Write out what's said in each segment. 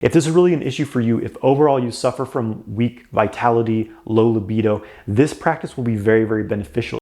If this is really an issue for you, if overall you suffer from weak vitality, low libido, this practice will be very, very beneficial.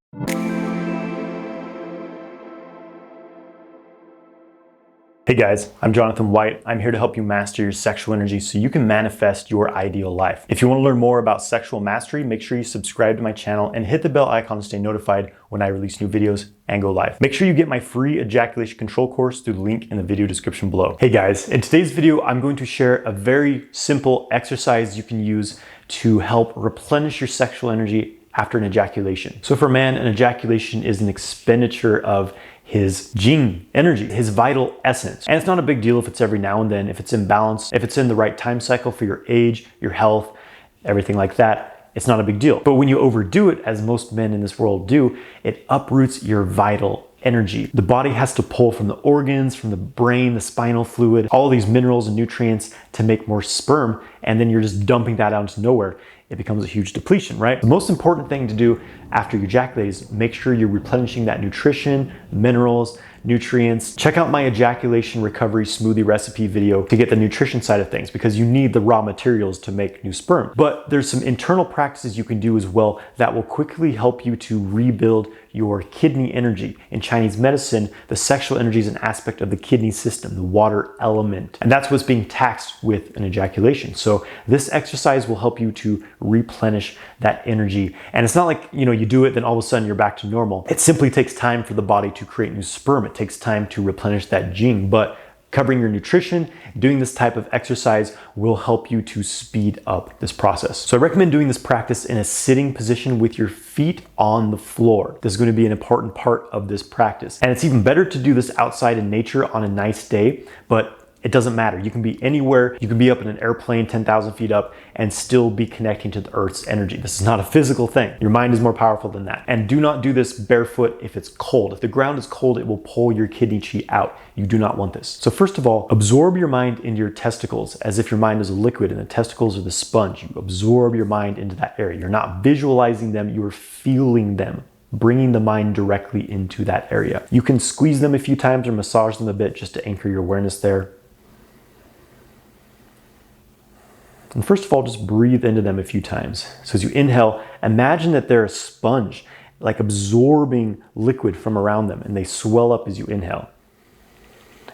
Hey guys, I'm Jonathan White. I'm here to help you master your sexual energy so you can manifest your ideal life. If you want to learn more about sexual mastery, make sure you subscribe to my channel and hit the bell icon to stay notified when I release new videos and go live. Make sure you get my free ejaculation control course through the link in the video description below. Hey guys, in today's video, I'm going to share a very simple exercise you can use to help replenish your sexual energy after an ejaculation. So for a man, an ejaculation is an expenditure of his jing energy, his vital essence. And it's not a big deal if it's every now and then, if it's in balance, if it's in the right time cycle for your age, your health, everything like that, it's not a big deal. But when you overdo it, as most men in this world do, it uproots your vital energy. The body has to pull from the organs, from the brain, the spinal fluid, all these minerals and nutrients to make more sperm, and then you're just dumping that out into nowhere. It becomes a huge depletion, right? The most important thing to do after you ejaculate is make sure you're replenishing that nutrition, minerals, nutrients. Check out my ejaculation recovery smoothie recipe video to get the nutrition side of things, because you need the raw materials to make new sperm. But there's some internal practices you can do as well that will quickly help you to rebuild your kidney energy. In Chinese medicine, the sexual energy is an aspect of the kidney system, the water element. And that's what's being taxed with an ejaculation. So this exercise will help you to replenish that energy. And it's not like, you do it, then all of a sudden you're back to normal. It simply takes time for the body to create new sperm. It takes time to replenish that jing, but covering your nutrition, doing this type of exercise will help you to speed up this process. So I recommend doing this practice in a sitting position with your feet on the floor. This is going to be an important part of this practice. And it's even better to do this outside in nature on a nice day, but it doesn't matter. You can be anywhere. You can be up in an airplane 10,000 feet up and still be connecting to the earth's energy. This is not a physical thing. Your mind is more powerful than that. And do not do this barefoot if it's cold. If the ground is cold, it will pull your kidney chi out. You do not want this. So first of all, absorb your mind into your testicles as if your mind is a liquid and the testicles are the sponge. You absorb your mind into that area. You're not visualizing them, you are feeling them, bringing the mind directly into that area. You can squeeze them a few times or massage them a bit just to anchor your awareness there. And first of all, just breathe into them a few times. So as you inhale, imagine that they're a sponge, like absorbing liquid from around them, and they swell up as you inhale.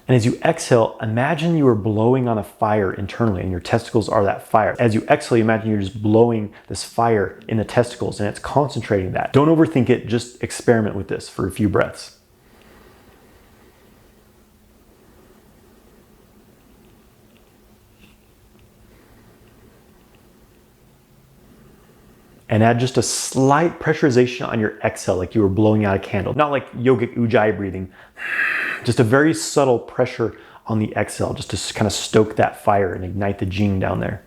And as you exhale, imagine you are blowing on a fire internally, and your testicles are that fire. As you exhale, imagine you're just blowing this fire in the testicles, and it's concentrating that. Don't overthink it, just experiment with this for a few breaths. And add just a slight pressurization on your exhale, like you were blowing out a candle. Not like yogic ujjayi breathing, just a very subtle pressure on the exhale, just to kind of stoke that fire and ignite the jing down there.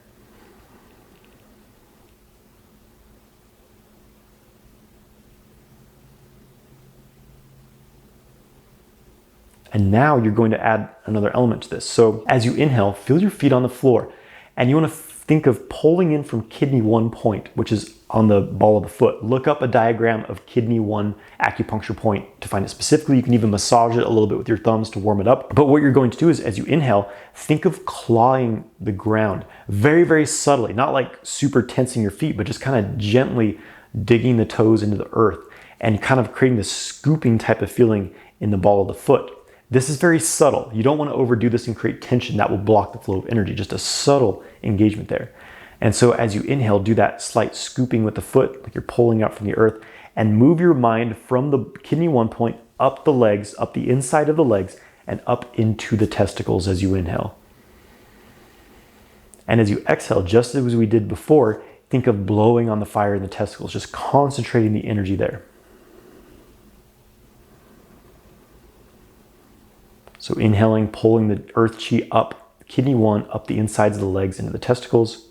And now you're going to add another element to this. So as you inhale, feel your feet on the floor, and you want to think of pulling in from kidney 1 point, which is on the ball of the foot. Look up a diagram of kidney 1 acupuncture point to find it specifically. You can even massage it a little bit with your thumbs to warm it up. But what you're going to do is, as you inhale, think of clawing the ground very, very subtly, not like super tensing your feet, but just kind of gently digging the toes into the earth and kind of creating this scooping type of feeling in the ball of the foot. This is very subtle. You don't want to overdo this and create tension. That will block the flow of energy. Just a subtle engagement there. And so as you inhale, do that slight scooping with the foot, like you're pulling out from the earth, and move your mind from the kidney 1 point up the legs, up the inside of the legs, and up into the testicles as you inhale. And as you exhale, just as we did before, think of blowing on the fire in the testicles, just concentrating the energy there. So inhaling, pulling the earth chi up, kidney 1, up the insides of the legs into the testicles.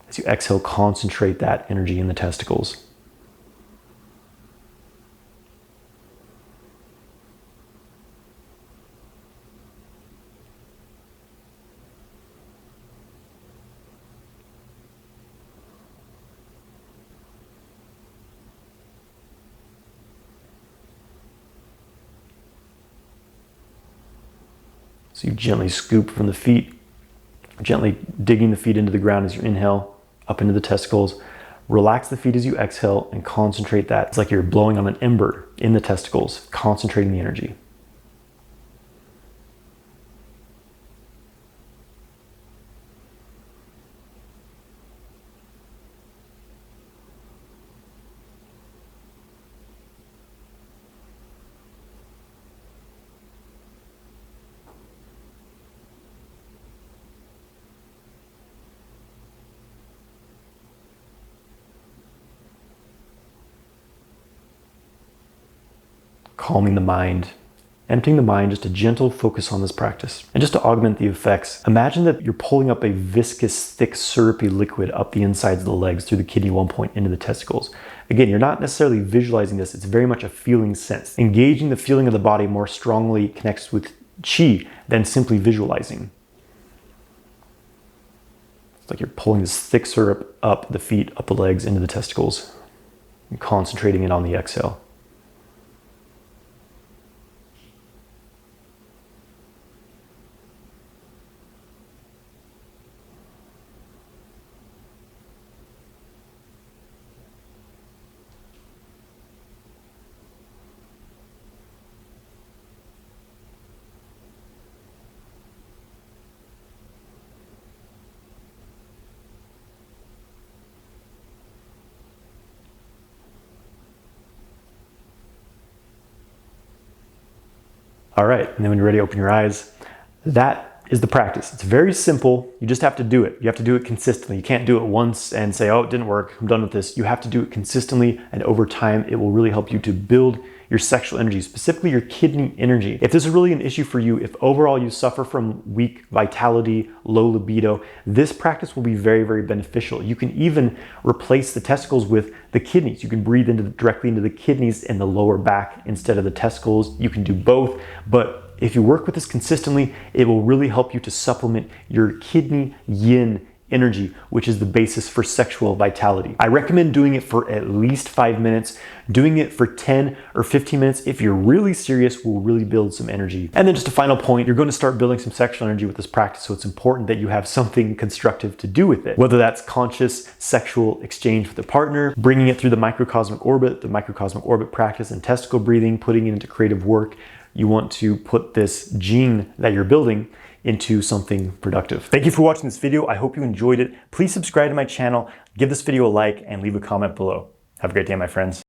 As you exhale, concentrate that energy in the testicles. So you gently scoop from the feet, gently digging the feet into the ground as you inhale, up into the testicles. Relax the feet as you exhale and concentrate that. It's like you're blowing on an ember in the testicles, concentrating the energy. Calming the mind, emptying the mind, just a gentle focus on this practice. And just to augment the effects, imagine that you're pulling up a viscous, thick, syrupy liquid up the insides of the legs through the kidney 1 point into the testicles. Again, you're not necessarily visualizing this, it's very much a feeling sense. Engaging the feeling of the body more strongly connects with Qi than simply visualizing. It's like you're pulling this thick syrup up the feet, up the legs, into the testicles, and concentrating it on the exhale. All right, and then when you're ready, open your eyes. That is the practice. It's very simple. You just have to do it. You have to do it consistently. You can't do it once and say, oh, it didn't work, I'm done with this. You have to do it consistently, and over time, it will really help you to build your sexual energy, specifically your kidney energy. If this is really an issue for you, if overall you suffer from weak vitality, low libido, this practice will be very, very beneficial. You can even replace the testicles with the kidneys. You can breathe directly into the kidneys and the lower back instead of the testicles. You can do both, but if you work with this consistently, it will really help you to supplement your kidney yin energy, which is the basis for sexual vitality. I recommend doing it for at least 5 minutes. Doing it for 10 or 15 minutes, if you're really serious, will really build some energy. And then just a final point, you're going to start building some sexual energy with this practice, so it's important that you have something constructive to do with it. Whether that's conscious sexual exchange with a partner, bringing it through the microcosmic orbit practice and testicle breathing, putting it into creative work. You want to put this jing that you're building into something productive. Thank you for watching this video. I hope you enjoyed it. Please subscribe to my channel, give this video a like, and leave a comment below. Have a great day, my friends.